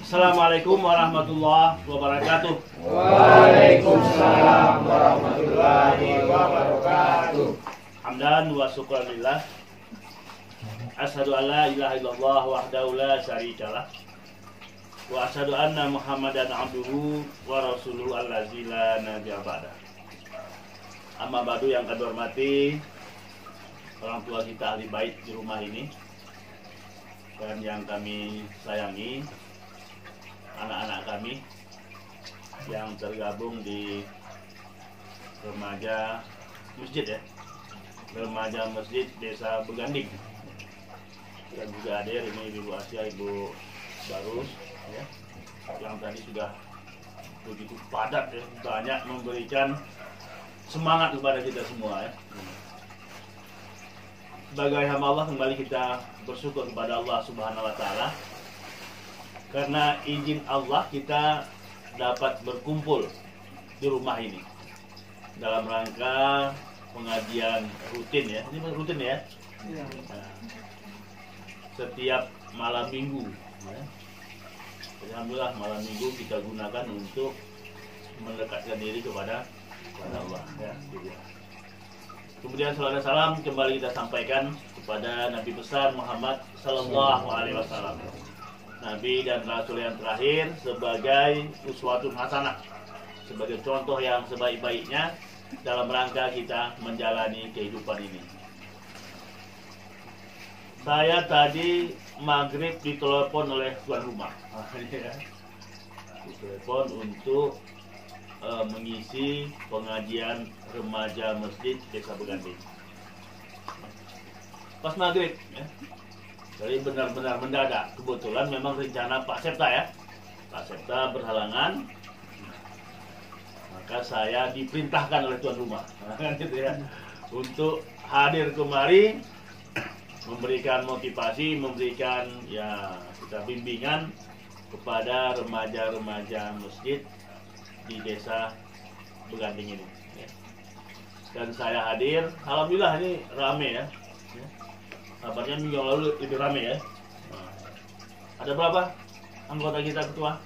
Assalamualaikum warahmatullahi wabarakatuh. Waalaikumsalam warahmatullahi wabarakatuh. Hamdan wa syukranillah. Asyhadu an la ilaha illallah wahdahu la syarikalah. Wa asyhadu anna Muhammadan abduhu wa rasuluhu allazi la nabiyya ba'da. Amma ba'du, yang kami hormati orang tua kita ahli bait di rumah ini, dan yang kami sayangi anak-anak kami yang tergabung di remaja masjid remaja masjid Desa Beganding, dan juga hadir ini Ibu Asia, Ibu Barus yang tadi sudah begitu padat banyak memberikan semangat kepada kita semua Sebagai hamba Allah, kembali kita bersyukur kepada Allah Subhanahu wa Ta'ala, karena izin Allah kita dapat berkumpul di rumah ini dalam rangka pengajian rutin Ini rutin ya. Nah, setiap malam minggu. Alhamdulillah malam minggu kita gunakan untuk mendekatkan diri kepada Allah Kemudian salam salam kembali kita sampaikan kepada Nabi besar Muhammad Sallallahu Alaihi Wasallam, Nabi dan Rasul yang terakhir, sebagai uswatun hasanah, sebagai contoh yang sebaik-baiknya dalam rangka kita menjalani kehidupan ini. Saya tadi maghrib ditelepon oleh tuan rumah, ditelepon untuk mengisi pengajian remaja masjid Desa Beganding. Pas maghrib jadi benar-benar mendadak. Kebetulan memang rencana Pak Septa Pak Septa berhalangan, maka saya diperintahkan oleh tuan rumah untuk hadir kemari, memberikan motivasi, memberikan kita bimbingan kepada remaja-remaja masjid di Desa Beganding ini. Dan saya hadir, alhamdulillah ini rame Kabarnya minggu yang lalu lebih rame Ada berapa anggota kita, ketua?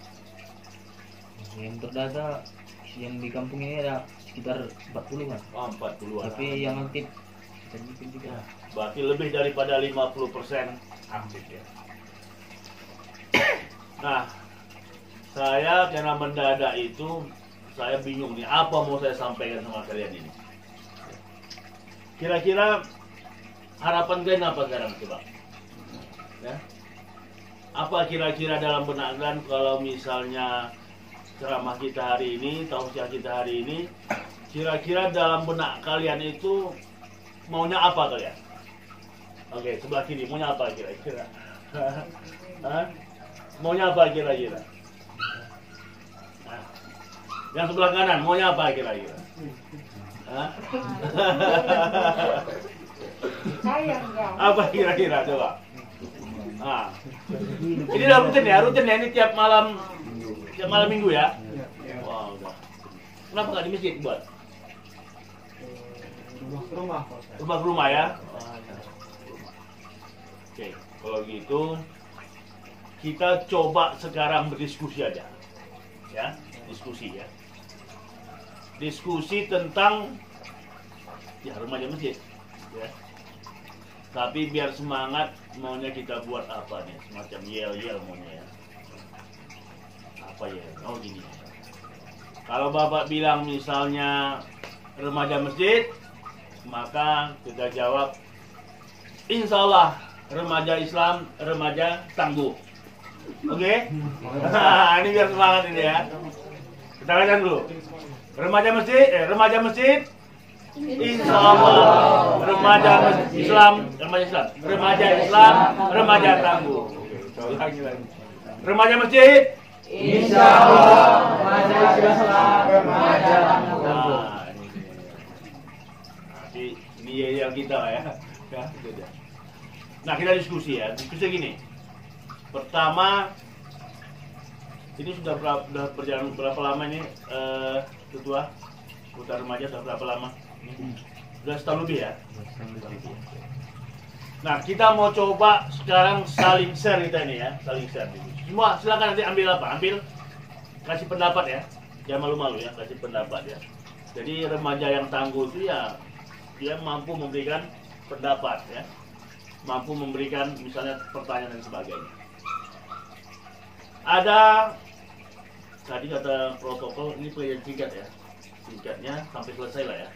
Yang terdata yang di kampung ini ada sekitar 40-an. 40-an. Tapi yang aktif sedikit juga. Berarti lebih daripada 50% aktif Nah, saya karena mendadak itu, saya bingung nih apa mau saya sampaikan sama kalian ini. Kira-kira harapan kalian apa sekarang, coba? Apa kira-kira dalam benak kalian kalau misalnya ceramah kita hari ini, tausiah kita hari ini, kira-kira dalam benak kalian itu maunya apa kalian? Oke, sebelah kiri maunya apa kira-kira? Maunya apa kira-kira? Yang sebelah kanan maunya apa kira-kira? Apa kira-kira coba? Ini udah rutin ini tiap malam minggu ya? Wow, udah. Kenapa nggak di masjid buat? Rumah ya? Oke, kalau gitu kita coba sekarang berdiskusi aja, diskusi tentang remaja masjid, Tapi biar semangat, maunya kita buat apa nih? Semacam yel-yel maunya Apa ya? Oh gini. Kalau Bapak bilang misalnya remaja masjid, maka kita jawab, insya Allah remaja Islam, remaja tangguh. Oke? Ini biar semangat ini Kita lihat dulu. Remaja masjid, insya Allah remaja Islam, remaja tangguh. Remaja masjid, Insya Allah remaja Islam, remaja tangguh. Ini yang kita Nah, kita diskusi gini. Pertama, ini sudah berjalan berapa lama ini, ketua Putar Remaja sudah berapa lama? Sudah setahun lebih Nah, kita mau coba sekarang saling share kita ini ya, saling share. Semua silakan nanti ambil apa? Ambil kasih pendapat ya. Jangan malu-malu ya, kasih pendapat ya. Jadi remaja yang tangguh itu ya dia mampu memberikan pendapat ya. Mampu memberikan misalnya pertanyaan dan sebagainya. Ada tadi kata protokol ini pilihan singkat ya. Singkatnya sampai selesai lah ya.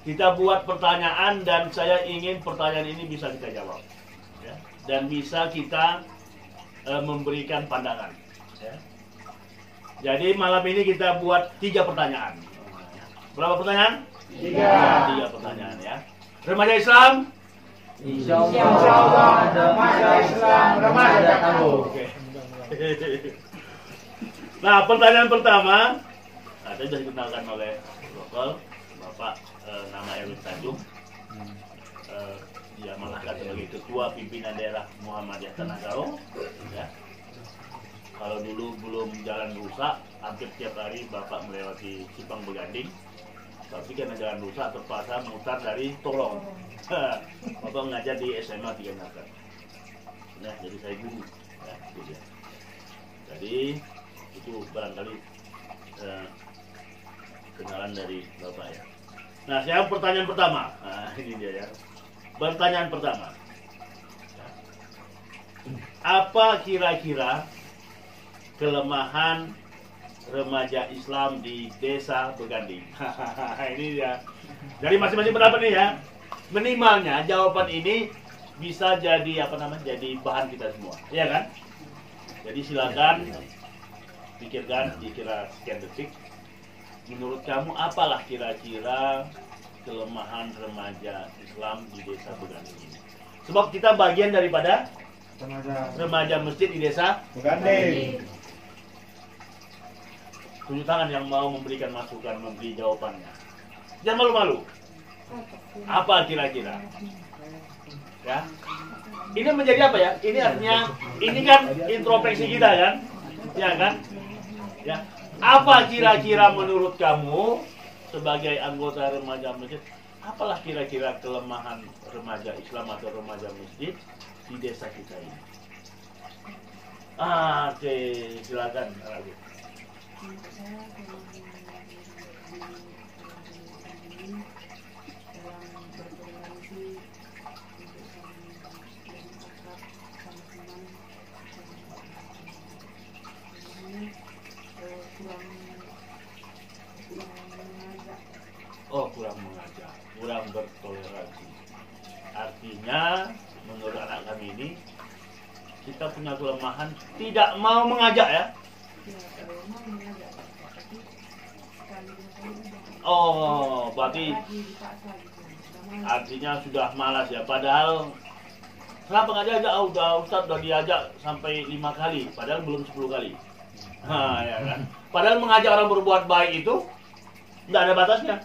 Kita buat pertanyaan dan saya ingin pertanyaan ini bisa kita jawab ya. Dan bisa kita memberikan pandangan ya. Jadi malam ini kita buat 3 pertanyaan. Berapa pertanyaan? 3 pertanyaan ya. Remaja Islam? Insya Allah remaja Islam, remaja tangguh. Oke. Nah, pertanyaan pertama, tadi sudah dikenalkan oleh lokal Bapak nama Erwin Tanjung. Dia mengangkat sebagai ketua pimpinan daerah Muhammadiyah Tanah Karo. Ya. Kalau dulu belum jalan rusak, hampir tiap hari Bapak melewati Simpang Beganding. Tapi karena jalan rusak terpaksa mutar dari Tolong. Bapak mengajar di SMA 3 Nakar. Nah, jadi saya guru. Ya, gitu. Jadi itu barangkali kenalan dari Bapak ya. Nah, sekarang pertanyaan pertama. Nah, ini dia ya. Pertanyaan pertama. Apa kira-kira kelemahan remaja Islam di Desa Beganding? Ini dia. Dari masing-masing pendapat nih ya. Minimalnya jawaban ini bisa jadi apa namanya? Jadi bahan kita semua. Iya kan? Jadi silakan pikirkan dikira sekian detik. Menurut kamu apalah kira-kira kelemahan remaja Islam di Desa Beganding ini? Sebab kita bagian daripada remaja masjid di Desa Beganding. Tunjuk tangan yang mau memberikan masukan, memberi jawabannya. Jangan malu-malu. Apa kira-kira? Ya. Ini menjadi apa ya? Ini artinya, ini kan introspeksi kita kan? Ya kan? Ya. Apa kira-kira menurut kamu sebagai anggota remaja masjid? Apalah kira-kira kelemahan remaja Islam atau remaja masjid di desa kita ini? Oke, silakan. Untuk saya dalam bertoleransi untuk saling akrab sama teman kurang mengajak. Oh, kurang mengajak, kurang bertoleransi. Artinya menurut anak kami ini kita punya kelemahan tidak mau mengajak ya. Ya, kalau mau mengajak, tapi sekali Oh, berarti dipaksa gitu. artinya sudah malas ya. Padahal kenapa nggak diajak? Oh, Ustaz udah diajak sampai 5 kali, padahal belum 10 kali. Nah, ya kan. Padahal mengajak orang berbuat baik itu nggak ada batasnya,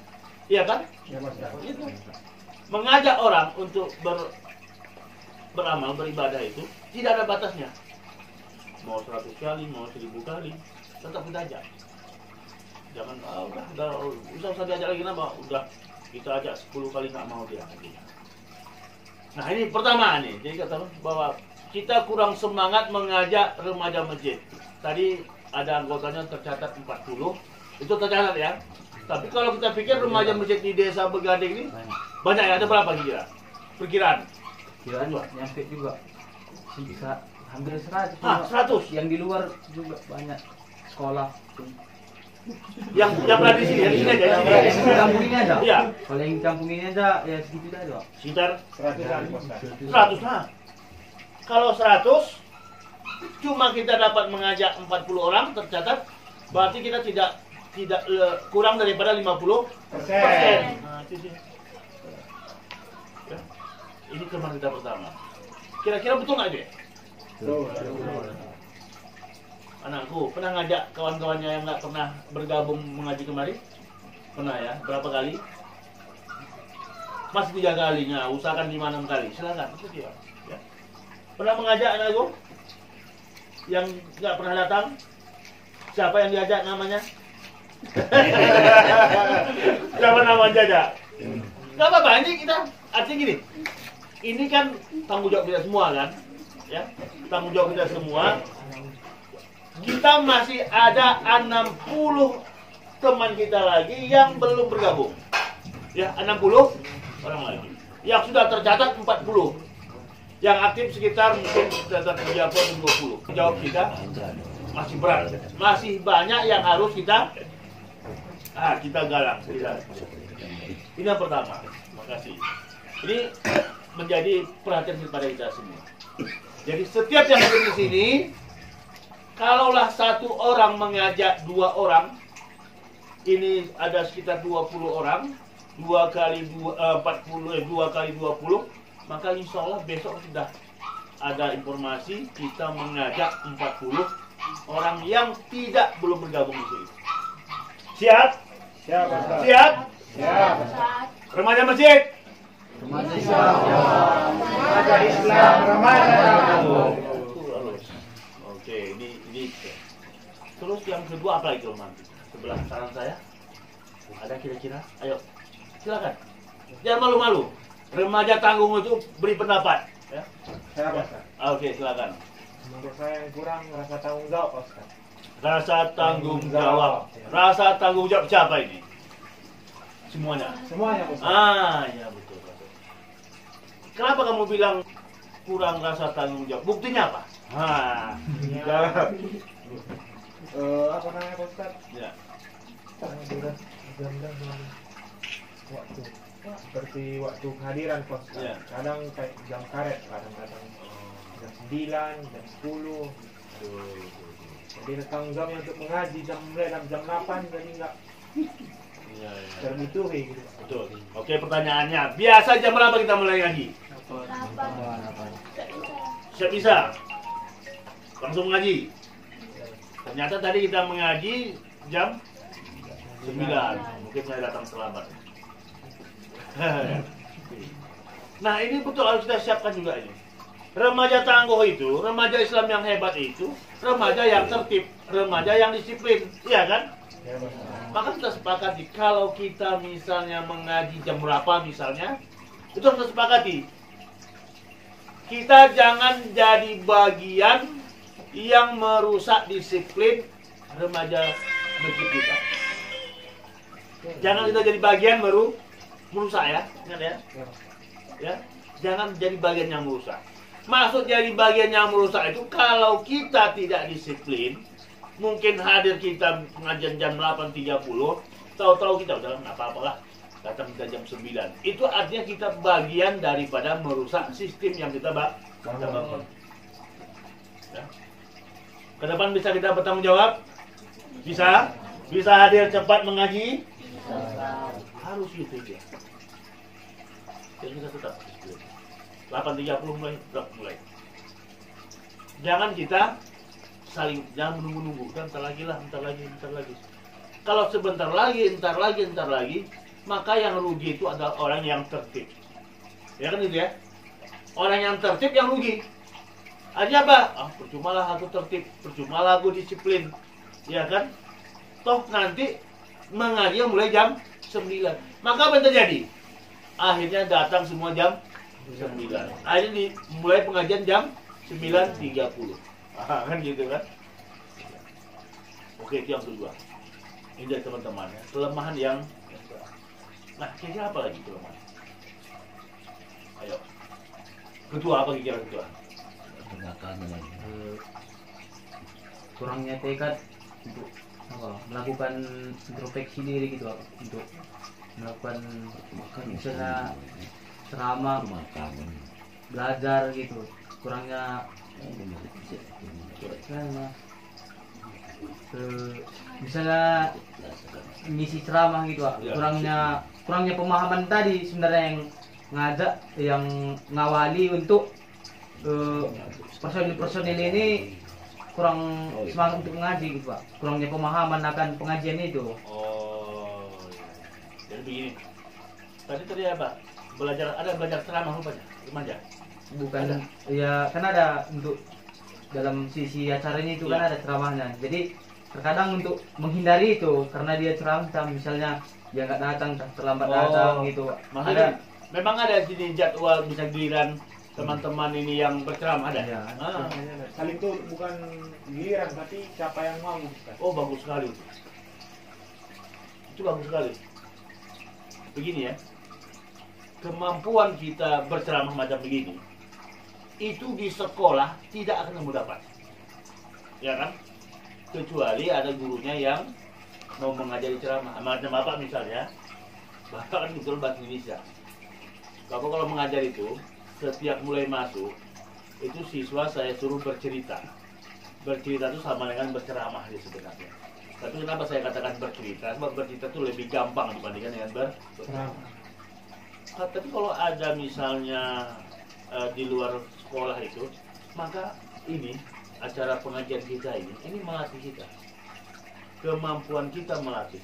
iya kan? Ya, Mas. Itu mengajak orang untuk beramal beribadah itu tidak ada batasnya. Mau 100 kali, mau 1000 kali, tetap kita ajak. Jangan udah usah diajak lagi nama, udah kita ajak 10 kali nggak mau dia. Nah ini pertama nih, jadi kata bahwa kita kurang semangat mengajak remaja masjid. Tadi ada anggotanya tercatat 40, itu tercatat ya. Tapi kalau kita pikir remaja masjid di Desa Beganding ini banyak ya, ada berapa kira? Perkiraan? Kiraan nyampe juga. Bisa hampir 100. 100? Yang di luar juga banyak sekolah. Yang berada di sini, di sini aja. Yang di kampung ini aja. Iya. Kalau yang di kampung ini aja ya segitu aja. Sekitar 100. 100 nah. Kalau 100 cuma kita dapat mengajak 40 orang tercatat, berarti kita tidak kurang daripada 50%. Nah, itu sih. Ya. Ini kelemahan kita pertama. Kira-kira betul nggak dia? Anakku pernah ngajak kawan-kawannya yang nggak pernah bergabung mengaji kemari? Pernah ya? Berapa kali? Masih 3 kalinya, usahakan 5-6 kali. Silakan, itu dia. Ya. Pernah mengajak anakku yang nggak pernah datang? Siapa yang diajak namanya? Siapa namanya aja? Nggak apa-apa, ini kita artinya gini, ini kan tanggung jawab kita semua kan, ya, tanggung jawab kita semua. Kita masih ada 60 teman kita lagi yang belum bergabung, ya, 60 orang lagi. Yang sudah tercatat 40, yang aktif sekitar mungkin tercatat 30-20. Jawab kita masih berat, masih banyak yang harus kita galang. Ini yang pertama. Terima kasih. Ini menjadi perhatian kepada kita semua. Jadi setiap yang ada di sini, kalaulah satu orang mengajak 2 orang, ini ada sekitar 20 orang, 2 kali 40, 2 kali 20, maka insya Allah besok sudah ada informasi kita mengajak 40 orang yang belum bergabung di sini. Siap? Siap, Ustaz. Siap? Siap. Remaja masjid. Remaja Islam, remaja tangguh. Oke, ini. Terus yang kedua apa lagi nanti? Sebelah kanan saya. Ada kira-kira? Ayo. Silakan. Jangan malu-malu. Remaja tanggung itu beri pendapat, ya. Siap, Ustaz. Oke, silakan. Menurut saya yang kurang rasa tanggung jawab, Ustaz. Rasa tanggung jawab. Rasa tanggung jawab siapa ini? Semuanya. Semuanya, Ustaz. Ya betul. Kenapa kamu bilang kurang rasa tanggung jawab? Buktinya apa? Ya. Apa namanya, Ustaz? Ya. Durasi jam-jam waktu. Seperti waktu kehadiran, Ustaz. Ya. Kadang kayak jam karet, kadang-kadang jam 9, jam 10. Jadi tanggung jawabnya untuk mengaji mulai jam 8, jadi nggak Ya. terbutuhi gitu. Betul. Oke, pertanyaannya, biasa jam berapa kita mulai ngaji? Siap bisa? Langsung mengaji. Ternyata tadi kita mengaji jam 9. Mungkin saya datang terlambat. Nah, ini betul harus kita siapkan juga ini. Remaja tangguh itu, remaja Islam yang hebat itu, remaja yang tertib, remaja yang disiplin, iya kan? Ya, Ustaz. Maka kita sepakati kalau kita misalnya mengaji jam berapa misalnya, itu harus kita sepakati. Kita jangan jadi bagian yang merusak disiplin remaja masjid kita. Jangan kita jadi bagian merusak ya, ingat ya. Ya, jangan jadi bagian yang merusak. Maksud jadi bagian yang merusak itu kalau kita tidak disiplin, mungkin hadir kita pengajian jam 8.30, tahu-tahu kita udah nggak apa-apalah, datang kita jam 9. Itu artinya kita bagian daripada merusak sistem yang kita bangun. Ya. Ke depan bisa kita bertanggung jawab? Bisa? Bisa hadir cepat mengaji? Harus gitu dia. Jadi kita tetap 8.30 mulai. Jangan kita jangan menunggu-nunggu kan, entar lagi. Kalau sebentar lagi, entar lagi, maka yang rugi itu adalah orang yang tertib. Ya kan itu ya? Orang yang tertib yang rugi. Artinya apa? Percumalah aku tertib, percumalah aku disiplin. Ya kan? Toh nanti mengaji mulai jam 9. Maka apa yang terjadi? Akhirnya datang semua jam 9. Akhirnya mulai pengajian jam 9.30. Kan gitu kan? Oke, itu yang kedua. Ini dari teman-teman ya. Kelemahan yang nah, kira-kira apa lagi kelemahan? Ayo. Kedua apa kira-kira kedua? Kurangnya tekad untuk melakukan introspeksi diri gitu, untuk melakukan misalnya ceramah, belajar gitu. Kurangnya misalnya ngisi ceramah gitu, kurangnya pemahaman tadi sebenarnya yang ngajak, yang ngawali untuk personil ini kurang semangat untuk mengaji gitu Pak, kurangnya pemahaman akan pengajian itu. Oh, jadi begini. Tadi apa? Belajar ceramah rupanya, remaja. Bukan ada. Ya kan ada untuk dalam sisi acaranya itu kan ada ceramahnya. Jadi terkadang untuk menghindari itu karena dia ceramah misalnya dia nggak datang, terlambat datang gitu. Maksudnya Memang ada di sini jadwal bisa giliran teman-teman ini yang berceramah ada. Iya. Saling tuh bukan giliran, tapi siapa yang mau, Ustaz. Oh, bagus sekali. Itu bagus sekali. Begini ya, kemampuan kita berceramah macam begini, itu di sekolah tidak akan kamu dapat, ya kan? Kecuali ada gurunya yang mau mengajari ceramah. Macam Bapak misalnya, Bapak kan betul bahasa Indonesia. Bapak kalau mengajar itu, setiap mulai masuk, itu siswa saya suruh bercerita. Bercerita itu sama dengan berceramah ya sebenarnya. Tapi kenapa saya katakan bercerita? Sebab bercerita itu lebih gampang dibandingkan dengan berceramah. Tapi kalau ada misalnya di luar sekolah itu, maka ini acara pengajian kita ini melatih kita. Kemampuan kita melatih.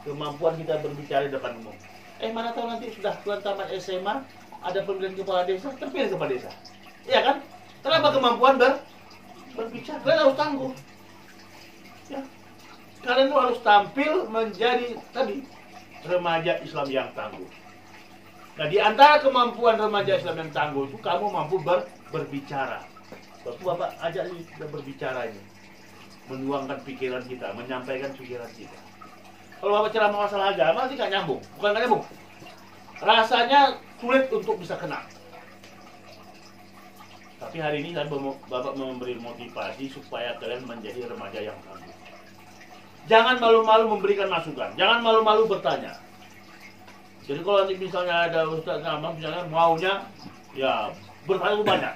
Kemampuan kita berbicara di depan umum. Mana tahu nanti sudah keluar tamat SMA, ada pemilihan kepala desa, terpilih kepala desa. Iya kan? Kenapa kemampuan berbicara? Kalian harus tangguh. Ya. Kalian harus tampil menjadi tadi remaja Islam yang tangguh. Nah, di antara kemampuan remaja Islam yang tangguh itu kamu mampu berbicara. Waktu Bapak ajak ini kita berbicara ini, menuangkan pikiran kita, menyampaikan pikiran kita. Kalau Bapak ceramah masalah agama sih nggak nyambung, bukan nggak nyambung. Rasanya sulit untuk bisa kena. Tapi hari ini Bapak memberi motivasi supaya kalian menjadi remaja yang tangguh. Jangan malu-malu memberikan masukan, jangan malu-malu bertanya. Jadi kalau nanti misalnya ada Ustaz Amam misalnya maunya ya bertanya banyak.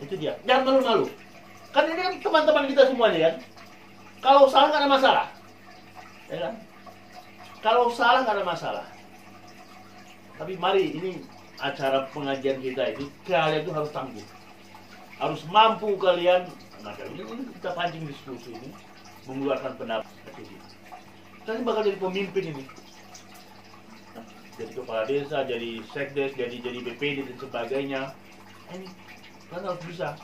Itu dia. Jangan malu-malu. Kan ini kan teman-teman kita semuanya ya. Kalau salah nggak ada masalah. Ya kan? Kalau salah nggak ada masalah. Tapi mari ini acara pengajian kita itu kalian itu harus tangguh. Harus mampu kalian. Nah, ini kita pancing diskusi ini mengeluarkan pendapat. Kalian bakal jadi pemimpin ini. Jadi kepala desa, jadi sekdes, jadi BPD dan sebagainya. Ini kan harus bisa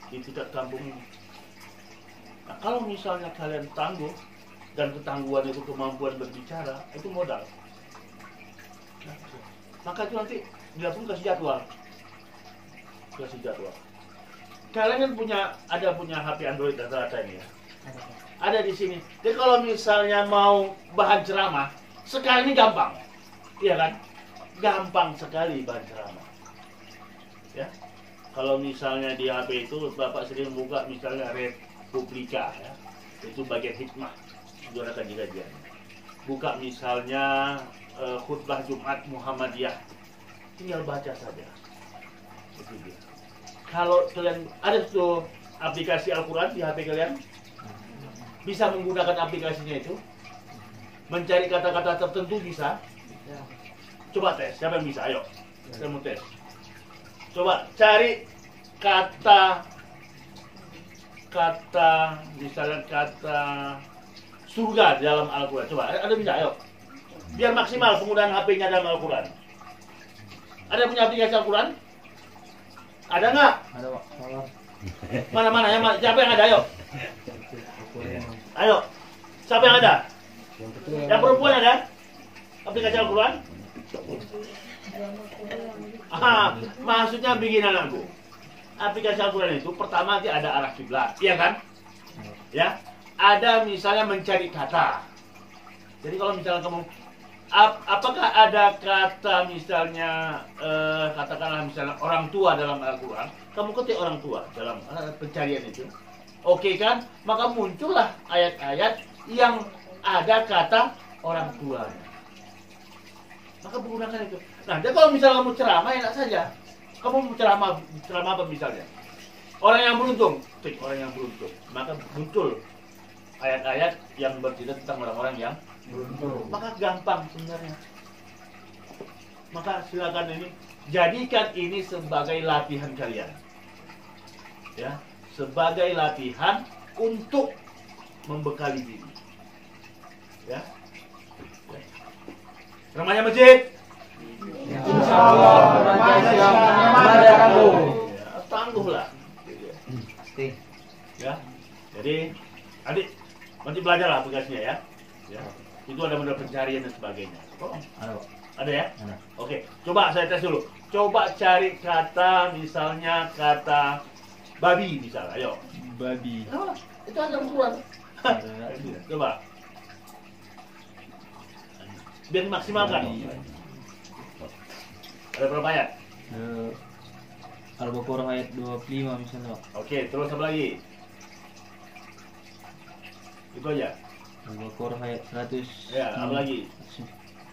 di tingkat kampung ini. Nah, kalau misalnya kalian tangguh dan ketangguhan itu kemampuan berbicara, itu modal. Nah, maka itu nanti dia pun kasih jadwal. Kasih jadwal. Kalian kan punya HP Android rata-rata ini ya. Ada di sini. Jadi kalau misalnya mau bahan ceramah, sekarang ini gampang. Iya kan? Gampang sekali bahan ceramah. Ya. Kalau misalnya di HP itu Bapak sering buka misalnya Republika ya. Itu bagian hikmah. Sudah akan dikajian. Buka misalnya khutbah Jumat Muhammadiyah. Tinggal baca saja. Itu dia. Kalau kalian ada tuh aplikasi Al-Quran di HP kalian, bisa menggunakan aplikasinya itu, mencari kata-kata tertentu bisa. Coba tes, siapa yang bisa? Ayo, saya mau tes. Coba cari kata misalnya kata surga dalam Al-Quran. Coba, ada bisa? Ayo. Biar maksimal penggunaan HP-nya dalam Al-Quran. Ada punya aplikasi Al-Quran? Ada nggak? Ada, Pak. Mana-mana ya? Siapa yang ada? Ayo. Ayo. Siapa yang ada? Yang perempuan ada? Aplikasi Al-Quran? Maksudnya begini anakku. Aplikasi Al-Quran itu pertama nanti ada arah kiblat, iya kan? Ya. Ada misalnya mencari kata. Jadi kalau misalnya kamu apakah ada kata misalnya katakanlah misalnya orang tua dalam Al-Quran, kamu ketik orang tua dalam pencarian itu, oke kan? Maka muncullah ayat-ayat yang ada kata orang tua. Maka menggunakan itu. Nah, jadi kalau misalnya kamu ceramah enak saja. Kamu ceramah apa misalnya? Orang yang beruntung, klik orang yang beruntung. Maka muncul ayat-ayat yang bercerita tentang orang-orang yang beruntung. Maka gampang sebenarnya. Maka silakan ini jadikan ini sebagai latihan kalian. Ya, sebagai latihan untuk membekali diri. Ya. Remaja masjid. Insyaallah remaja tangguh. Tangguhlah. Pasti. Ya. Jadi adik nanti belajar lah aplikasinya ya. Ya. Itu ada modal pencarian dan sebagainya. Oh. Ada, Pak. Ada ya? Ada. Oke, coba saya tes dulu. Coba cari kata, misalnya kata babi misalnya, ayo. Babi. Oh, itu ada Al-Quran. Coba. Biar dimaksimalkan. Ada berapa ayat? Al-Baqarah ayat 25 misalnya. Oke, terus apa lagi? Itu aja. Al-Baqarah ayat 100. Ya, apa lagi?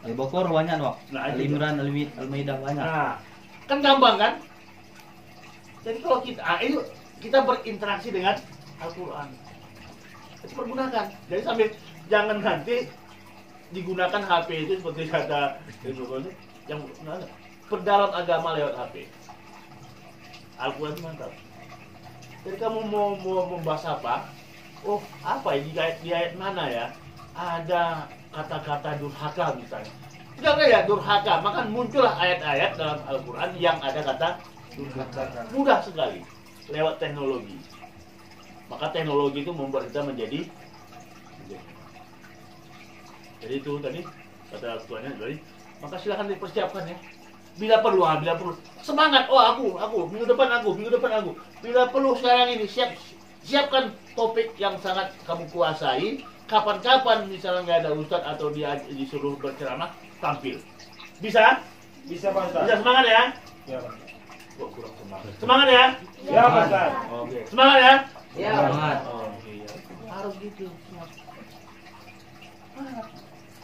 Al-Baqarah banyak, Wak. Nah, itu Al-Imran, Al-Maidah banyak. Nah, kan gampang kan? Jadi kalau kita, itu kita berinteraksi dengan Al-Quran. Itu pergunakan. Jadi sambil jangan nanti digunakan HP itu seperti kata Ibnu Qayyim yang perdalam agama lewat HP. Al-Quran itu mantap. Jadi kamu mau membahas apa? Oh, apa ya di ayat mana ya? Ada kata-kata durhaka misalnya. Enggak ya durhaka, maka muncullah ayat-ayat dalam Al-Quran yang ada kata durhaka. Mudah sekali lewat teknologi. Maka teknologi itu membuat kita menjadi. Jadi itu tadi kata tuannya tadi. Maka silakan dipersiapkan ya. Bila perlu, bila perlu. Semangat. Oh aku minggu depan aku. Bila perlu sekarang ini siapkan topik yang sangat kamu kuasai. Kapan-kapan misalnya nggak ada ustadz atau dia disuruh berceramah, tampil. Bisa? Bisa Pak Ustaz. Bisa semangat ya? Ya Pak. Kok kurang semangat? Semangat ya? Ya Pak Ustaz. Oke. Semangat ya? Ya, semangat. Oke. Harus gitu.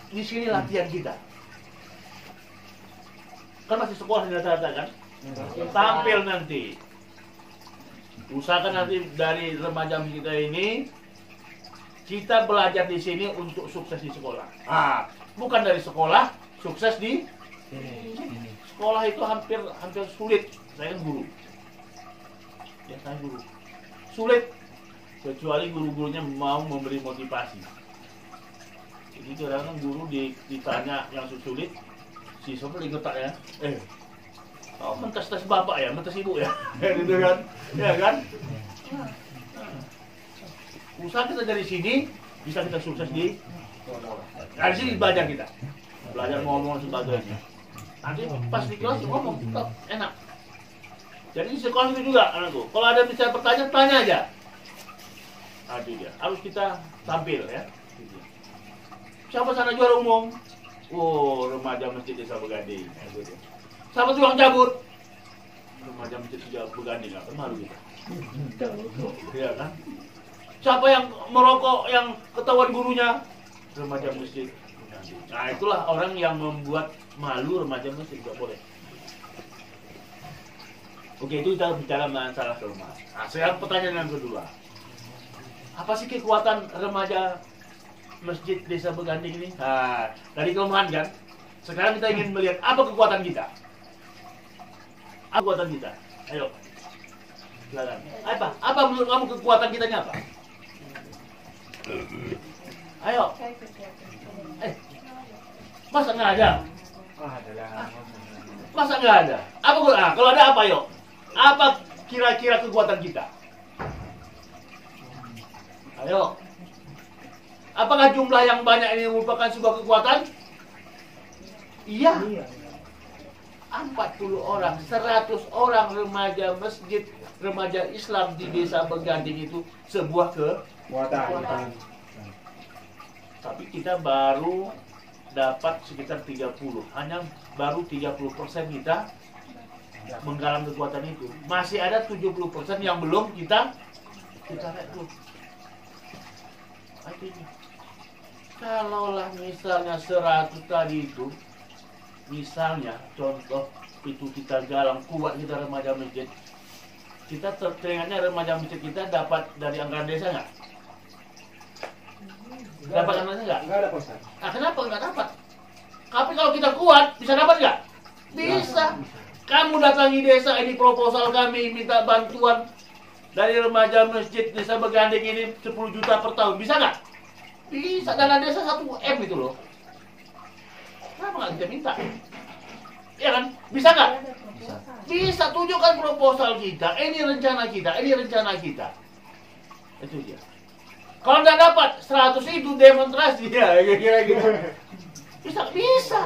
Di sini latihan kita. Kan masih sekolah di rata-rata kan? Tampil nanti. Usahakan nanti dari remaja kita ini kita belajar di sini untuk sukses di sekolah. Bukan dari sekolah sukses di sini. Sekolah itu hampir sulit. Saya kan guru. Ya saya guru. Sulit kecuali guru-gurunya mau memberi motivasi. Jadi kadang-kadang guru ditanya yang sulit, siswa paling getak ya. Oh, mentes-tes bapak ya, mentes ibu ya. Gitu kan? Ya kan? Usaha kita dari sini bisa kita sukses di dari sini belajar kita. Belajar ngomong sebagainya. Nanti pas di kelas ngomong tetap enak. Jadi di sekolah itu juga anakku. Kalau ada bisa bertanya, tanya aja. Itu dia. Harus kita tampil ya. Siapa sana juara umum? Oh, remaja masjid desa Begading. Siapa tukang cabut? Remaja masjid desa Begading. Apa malu kita? Iya kan? Siapa yang merokok yang ketahuan gurunya? Remaja masjid. Nah, itulah orang yang membuat malu remaja masjid, tidak boleh. Oke, itu kita bicara masalah kelemahan. Nah, sekarang pertanyaan yang kedua. Apa sih kekuatan remaja masjid desa Begading ini? Nah, tadi kelemahan kan? Sekarang kita ingin melihat apa kekuatan kita. Apa kekuatan kita? Ayo. Silakan. Apa menurut kamu kekuatan kita apa? Ayo. Masa nggak ada? Masa nggak ada? Apa kalau ada apa yuk? Apa kira-kira kekuatan kita? Ayo. Apakah jumlah yang banyak ini merupakan sebuah kekuatan? Iya. 40 orang, 100 orang remaja masjid, remaja Islam di desa Begading itu sebuah kekuatan. Tapi kita baru dapat sekitar 30. Hanya baru 30% kita menggalang kekuatan itu. Masih ada 70% yang belum kita rekrut. Artinya, kalaulah misalnya 100 tadi itu, misalnya contoh itu kita galang kuat kita remaja masjid, kita teringatnya remaja masjid kita dapat dari anggaran desa nggak? Dapat anggaran nggak? Nggak ada Ustaz. Nah, kenapa nggak dapat? Tapi kalau kita kuat, bisa dapat nggak? Bisa. Kamu datangi desa ini, proposal kami minta bantuan dari remaja masjid desa Begading ini 10 juta per tahun, bisa nggak? Bisa, dana desa 1 M itu loh. Kenapa nggak kita minta? Iya kan? Bisa nggak? Bisa, tunjukkan proposal kita, ini rencana kita. Itu dia. Kalau nggak dapat 100 itu demonstrasi ya, kira-kira gitu. Bisa.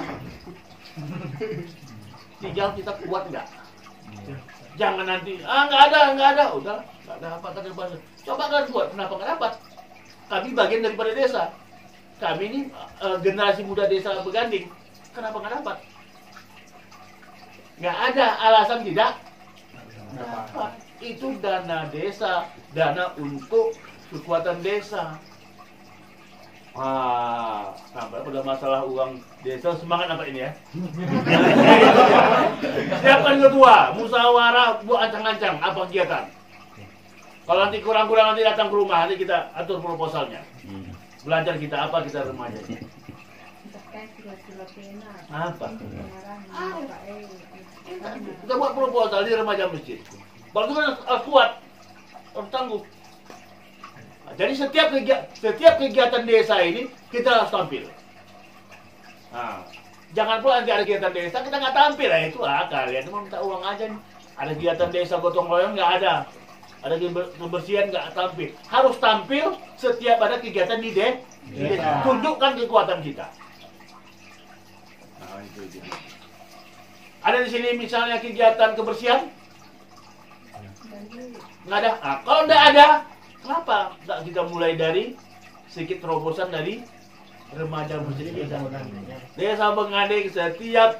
Tinggal kita kuat nggak? Jangan nanti, nggak ada, udah nggak ada apa kata bahasa. Coba kan buat, kenapa nggak dapat? Kami bagian daripada desa. Kami ini generasi muda desa Beganding. Kenapa nggak dapat? Nggak ada alasan tidak dapat. Itu dana desa, dana untuk kekuatan desa. Sampai pada masalah uang desa, semangat apa ini ya? Siapkan ketua, musyawarah, buat ancang-ancang, apa kegiatan? Kalau nanti kurang-kurang nanti datang ke rumah, nanti kita atur proposalnya. Belajar kita apa, kita remaja. Apa? Kita buat proposal di remaja masjid. Kalau itu kan harus kuat, harus tangguh. Nah, jadi setiap kegiatan desa ini kita harus tampil. Nah, jangan pula nanti ada kegiatan desa kita nggak tampil, itu kalian cuma minta uang aja nih. Ada kegiatan desa gotong royong nggak ada. Ada kebersihan nggak tampil. Harus tampil setiap ada kegiatan di desa. Tunjukkan kekuatan kita. Nah, itu. Ada di sini misalnya kegiatan kebersihan? Nggak ada. Nah, kalau nggak ada, kenapa nggak kita mulai dari sedikit terobosan dari remaja masjid desa? Desa Beganding setiap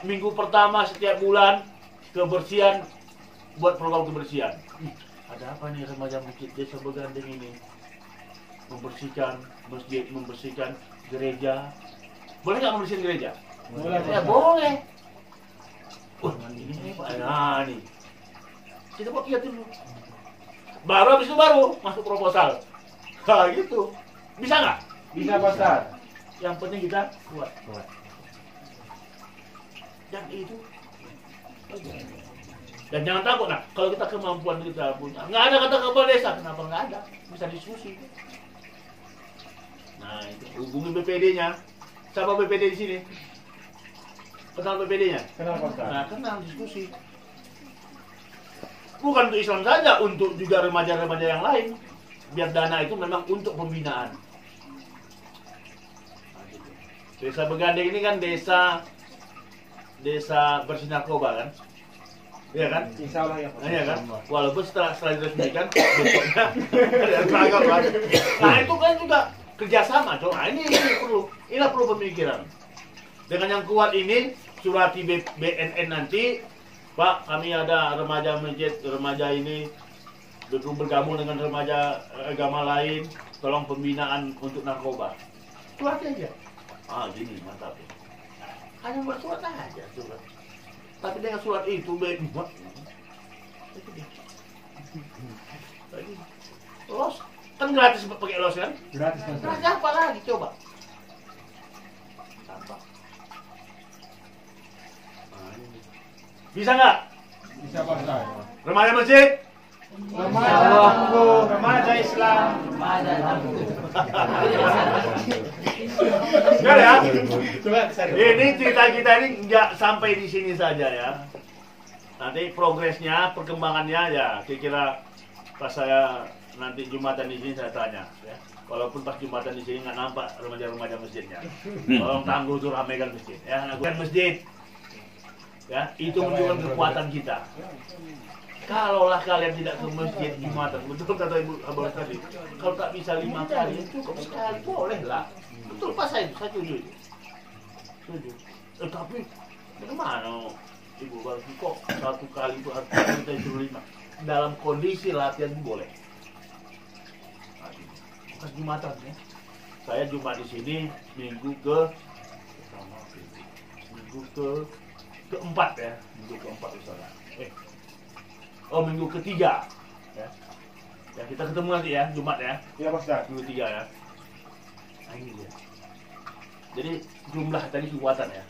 minggu pertama setiap bulan kebersihan, buat program kebersihan. Ada apa nih remaja masjid desa Beganding ini? Membersihkan masjid, membersihkan gereja. Boleh nggak membersihkan gereja? Boleh. Ya boleh. Ini hebat. Nah nih, kita buat lihat dulu. Habis itu baru masuk proposal. Nah gitu. Bisa nggak? Bisa Pastor. Yang penting kita kuat. Yang itu. Dan jangan takut. Nah, kalau kita kemampuan kita punya, nggak ada kata kepala desa. Kenapa nggak ada? Bisa diskusi. Nah itu. Hubungi BPD-nya. Siapa BPD di sini? Kenal BPD-nya? Kenal Pastor. Nah, kenal diskusi. Bukan untuk Islam saja, untuk juga remaja-remaja yang lain. Biar dana itu memang untuk pembinaan. Desa Beganding ini kan desa bersih narkoba kan? Iya kan? Insya Allah ya Pastor. Iya kan? Walaupun setelah diresmikan besoknya ada seragam lagi. Nah itu kan juga kerjasama, coba. Ini perlu pemikiran. Dengan yang kuat ini, surati BNN nanti, Pak, kami ada remaja masjid, remaja ini bergabung dengan remaja agama lain, tolong pembinaan untuk narkoba. Surat aja. Gini, mantap. Hanya buat surat aja, surat. Tapi dengan surat itu, los, kan gratis pakai los kan? Gratis Pastor. Gratis apa lagi, coba. Tampak. Bisa nggak? Bisa Pastor. Remaja masjid? Remaja tangguh, remaja Islam. Enggak ya? Coba saya. Ini cerita kita ini nggak sampai di sini saja ya. Nanti progresnya, perkembangannya ya kira-kira pas saya nanti Jumatan di sini saya tanya ya. Walaupun pas Jumatan di sini nggak nampak remaja-remaja masjidnya. Tolong tangguh tuh ramekan masjid ya, lakukan masjid. Ya, itu menunjukkan kekuatan kita. Kalaulah kalian tidak ke masjid Jumatan, betul kata Ibu Abang tadi. Kalau tak bisa 5 kali, cukup sekali boleh lah. Betul pas saya setuju itu. Setuju. Tapi bagaimana Ibu Abang kok 1 kali itu harus kita suruh 5? Dalam kondisi latihan boleh. Bukan Jumatan ya. Saya Jumat di sini minggu keempat ya, minggu keempat misalnya. Minggu ketiga ya. Ya kita ketemu nanti ya Jumat ya. Iya Pastor. Minggu 3 ya. Nah, ini dia. Jadi jumlah tadi kekuatan ya.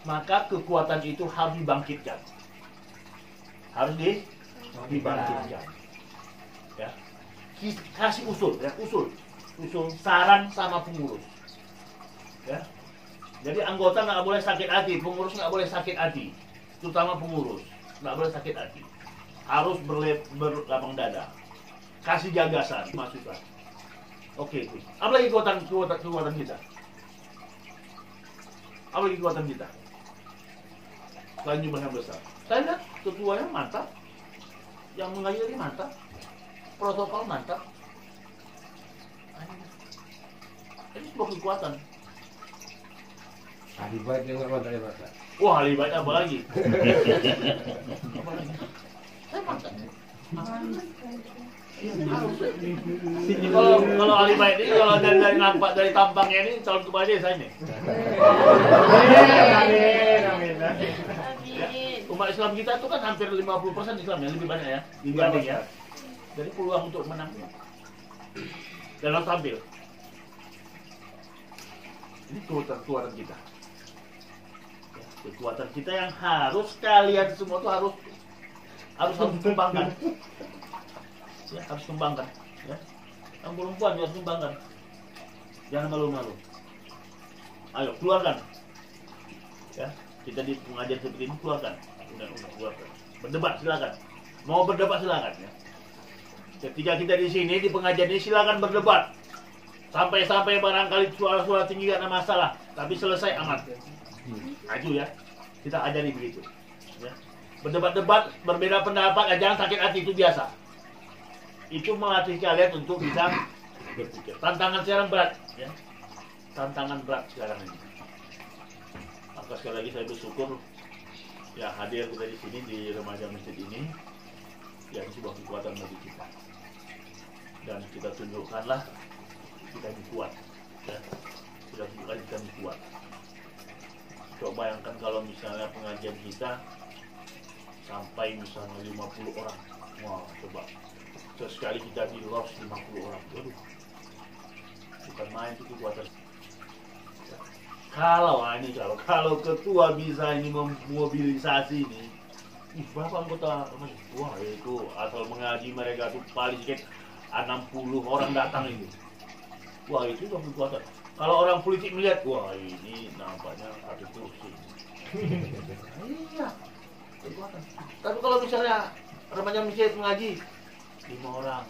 Maka kekuatan itu harus dibangkitkan. Harus dibangkitkan. Ya. Kasih usul ya, usul saran sama pengurus. Ya. Jadi anggota nggak boleh sakit hati, pengurus nggak boleh sakit hati, terutama pengurus nggak boleh sakit hati, harus berlapang dada, kasih gagasan, masukan. Oke, apalagi kekuatan kita. Apa kekuatan kita? Selain jumlah yang besar. Saya lihat ketuanya mantap, yang mengajar ini mantap, protokol mantap. Ini sebuah kekuatan. Ahli baik yang nggak mantap ya Pak. Wah, ahli baik apa lagi? Apa lagi? Saya mantap. Kalau ahli baik ini kalau dari nampak dari tampangnya ini calon kepala desa ini. Amin. Umat Islam kita itu kan hampir 50% Islam ya, lebih banyak ya dibanding ya. Jadi peluang untuk menang dalam tampil. Ini kekuatan kita. Ya, kekuatan kita yang harus kalian semua tuh harus kembangkan. Ya, harus kembangkan. Ya. Yang perempuan harus kembangkan. Jangan malu-malu. Ayo keluarkan. Ya, kita di pengajian seperti ini keluarkan. Keluarkan. Berdebat silakan. Mau berdebat silakan ya. Ketika kita di sini di pengajian ini silakan berdebat. Sampai barangkali suara-suara tinggi karena masalah, tapi selesai amat. Maju ya. Kita ajari begitu. Ya. Berdebat-debat, berbeda pendapat, jangan sakit hati, itu biasa. Itu melatih kalian untuk bisa berpikir. Tantangan sekarang berat, ya. Tantangan berat sekarang ini. Maka sekali lagi saya bersyukur ya hadir kita di sini di remaja masjid ini, yang sebuah kekuatan bagi kita. Dan kita tunjukkanlah kita ini kuat, ya. Kita tunjukkan kita ini kuat. Coba bayangkan kalau misalnya pengajian kita sampai misalnya 50 orang. Wah, coba. Sekali kita di los 50 orang. Aduh. Bukan main itu kekuatan. Ya. Kalau ketua bisa ini memobilisasi ini, berapa anggota? Wah, itu asal mengaji mereka tuh paling sedikit 60 orang datang itu. Wah, itu udah kekuatan. Kalau orang politik melihat, wah ini nampaknya ada kursi. Iya, kekuatan. Tapi kalau misalnya remaja masjid mengaji 5 orang,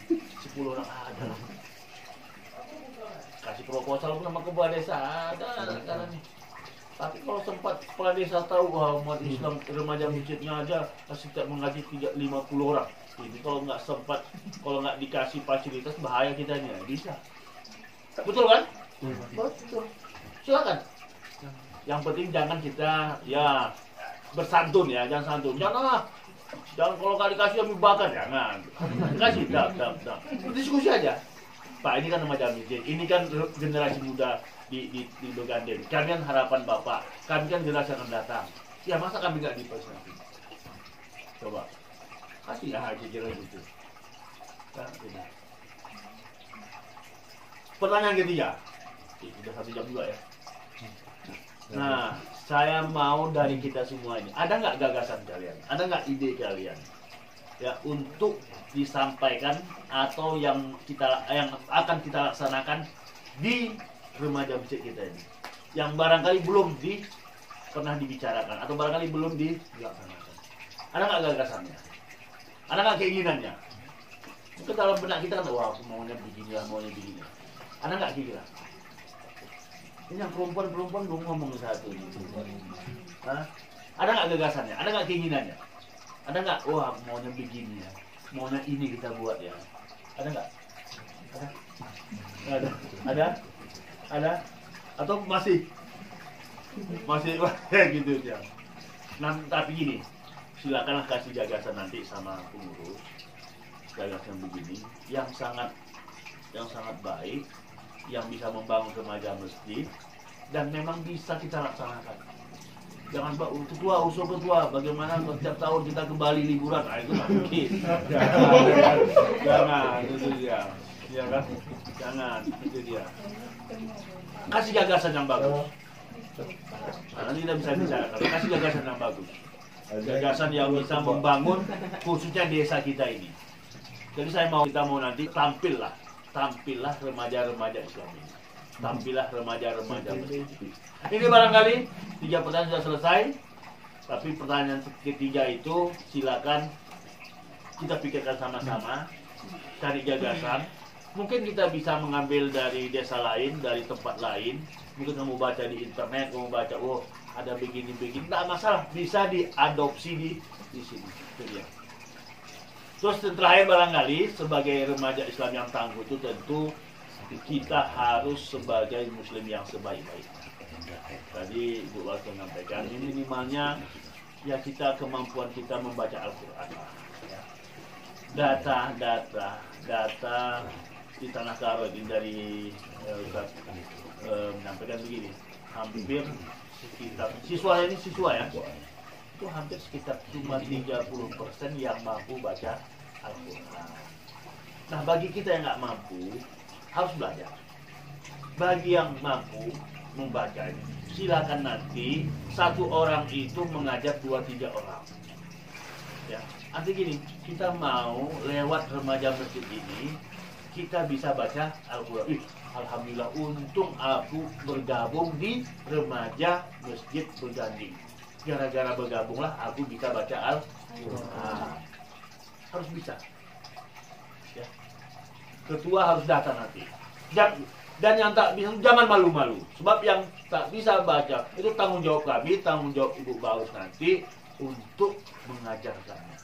10 orang ada. Kasih proposal sama kepala desa ada caranya. Tapi kalau sempat kepala desa tahu bahwa umat Islam remaja masjidnya aja masih tidak mengaji 50 orang. Ini kalau nggak sempat, kalau nggak dikasih fasilitas bahaya kita nih, bisa. Betul kan? Betul. Silakan. Yang penting jangan kita ya bersantun ya, jangan santun. Jangan kalau nggak dikasih yang bakar, jangan. Kasih, dah. Diskusi aja. Pak, ini kan remaja masjid, ini kan generasi muda di Begandeng. Kalian harapan Bapak, kami kan generasi yang akan datang. Ya masa kami nggak dipersatu? Coba kasih ya kira gitu. Nah, tidak. Pertanyaan ketiga, sudah 1 jam juga ya. Nah, saya mau dari kita semua ini, ada nggak gagasan kalian? Ada nggak ide kalian? Ya, untuk disampaikan atau yang akan kita laksanakan di remaja masjid kita ini, yang barangkali belum pernah dibicarakan atau barangkali belum dilaksanakan. Ada nggak gagasannya? Ada nggak keinginannya? Mungkin dalam benak kita kan, wah, maunya begini. Ada nggak kira? Ini yang perempuan belum ngomong satu. Hah? Ada nggak gagasannya? Ada nggak keinginannya? Ada nggak? Wah, maunya begini ya. Maunya ini kita buat ya. Ada nggak? Ada? Atau masih gitu ya. Nah, tapi gini, silakanlah kasih gagasan nanti sama pengurus. Gagasan begini yang sangat baik, yang bisa membangun remaja masjid dan memang bisa kita laksanakan. Jangan usul ketua, bagaimana setiap tahun kita kembali liburan, nah itu nggak mungkin. Jangan, itu dia, ya kan? Jangan, itu dia. Kasih gagasan yang bagus. Nah, nanti kita bisa bicara, kasih gagasan yang bagus. Gagasan yang bisa membangun khususnya desa kita ini. Jadi kita mau nanti tampillah remaja-remaja Islam ini. Tampillah remaja-remaja masjid. Ini barangkali 3 pertanyaan sudah selesai. Tapi pertanyaan ketiga itu silakan kita pikirkan sama-sama, cari gagasan Mungkin kita bisa mengambil dari desa lain, dari tempat lain. Mungkin kamu baca di internet, kamu baca, oh ada begini-begini, tidak masalah, bisa diadopsi di sini. Itu dia. Terus terakhir barangkali sebagai remaja Islam yang tangguh itu tentu kita harus sebagai Muslim yang sebaik-baiknya. Tadi Ibu Wakil menyampaikan, ini minimalnya ya kita kemampuan kita membaca Al-Quran. Data di Tanah Karo ini dari Ustaz menyampaikan begini, hampir sekitar siswa ya, itu hampir sekitar cuma 30% yang mampu baca Al-Quran. Nah bagi kita yang nggak mampu harus belajar. Bagi yang mampu membaca, silakan nanti satu orang itu mengajar 2-3 orang. Ya, artinya gini, kita mau lewat remaja masjid ini kita bisa baca Al-Quran. Alhamdulillah, untung aku bergabung di remaja masjid berganding. Gara-gara bergabunglah aku bisa baca Al-Quran. Harus bisa. Ya. Ketua harus datang nanti. Dan yang tak bisa jangan malu-malu. Sebab yang tak bisa baca itu tanggung jawab kami, tanggung jawab Ibu Baus nanti untuk mengajarkannya.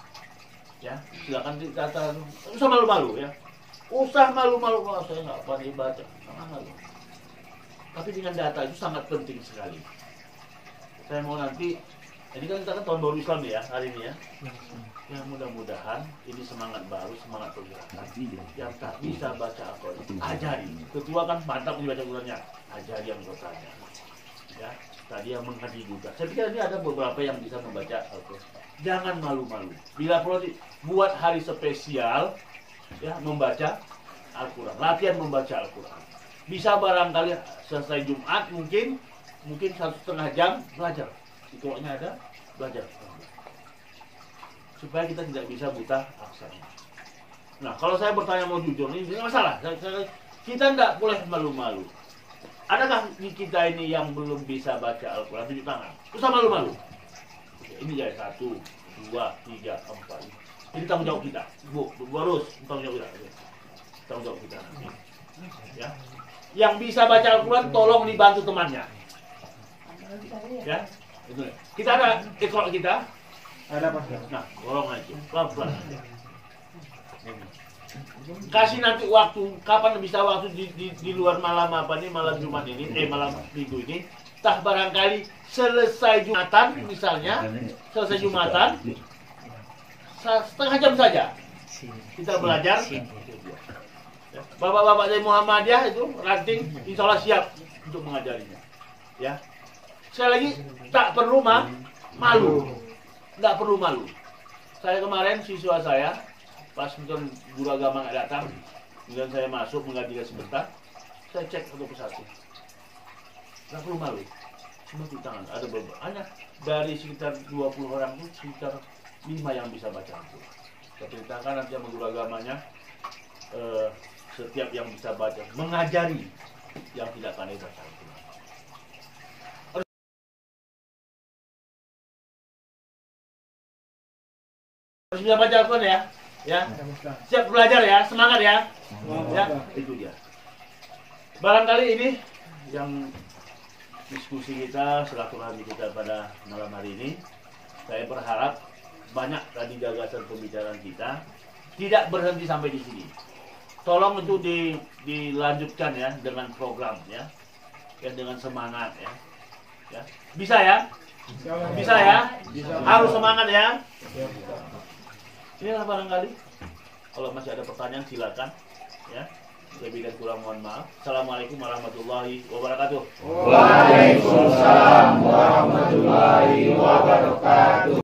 Ya, silakan dikatakan. Usah malu-malu ya. Usah malu-malu kalau saya nggak pandai baca. Jangan malu. Tapi dengan data itu sangat penting sekali. Saya mau nanti, ini kan kita kan tahun baru Islam ya hari ini ya. Ya mudah-mudahan ini semangat baru, semangat pergerakan. Yang tak bisa baca Al-Quran, ajari. Ketua kan mantap membaca Al-Qurannya, ajari yang bertanya. Ya, tadi yang mengaji juga. Saya pikir ini ada beberapa yang bisa membaca Al-Quran. Jangan malu-malu. Bila perlu buat hari spesial, ya membaca Al-Quran, latihan membaca Al-Quran. Bisa barangkali selesai Jumat mungkin 1,5 jam belajar. Pokoknya ada belajar. Supaya kita tidak bisa buta aksara. Nah, kalau saya bertanya mau jujur, ini tidak masalah. Kita tidak boleh malu-malu. Adakah di kita ini yang belum bisa baca Al-Quran? Tunjuk tangan. Usah malu-malu. Ini jadi 1, 2, 3, 4. Ini tanggung jawab kita. Bu harus tanggung jawab kita. Tanggung jawab kita. Ya. Yang bisa baca Al-Quran, tolong dibantu temannya. Ya. Itu. Kita ada ekor kita. Ada Pak. Nah, tolong aja. Pelan-pelan. Kasih nanti waktu, kapan bisa waktu di luar malam apa nih, malam Jumat ini, malam Minggu ini. Tah barangkali selesai Jumatan misalnya, selesai Jumatan, setengah jam saja kita belajar. Bapak-bapak dari Muhammadiyah itu ranting, insya Allah siap untuk mengajarinya. Ya, sekali lagi tak perlu malu, tidak perlu malu. Saya kemarin siswa saya pas mungkin guru agama nggak datang, kemudian saya masuk menggantikan sebentar, saya cek satu persatu. Nggak perlu malu, cuma di tangan ada beberapa. Hanya dari sekitar 20 orang itu sekitar 5 yang bisa baca Al-Quran. Saya ceritakan nanti sama guru agamanya, setiap yang bisa baca mengajari yang tidak pandai baca Al-Quran. Harus bisa baca Al-Quran ya. Ya, siap belajar ya, semangat ya. Ya, itu dia. Barangkali ini yang diskusi kita, silaturahmi kita pada malam hari ini. Saya berharap banyak tadi gagasan pembicaraan kita tidak berhenti sampai di sini. Tolong itu dilanjutkan ya dengan program ya, dengan semangat ya. Ya, bisa ya, bisa ya, harus semangat ya. Inilah barangkali. Kalau masih ada pertanyaan silakan ya. Lebih dan kurang mohon maaf. Assalamualaikum warahmatullahi wabarakatuh. Waalaikumsalam.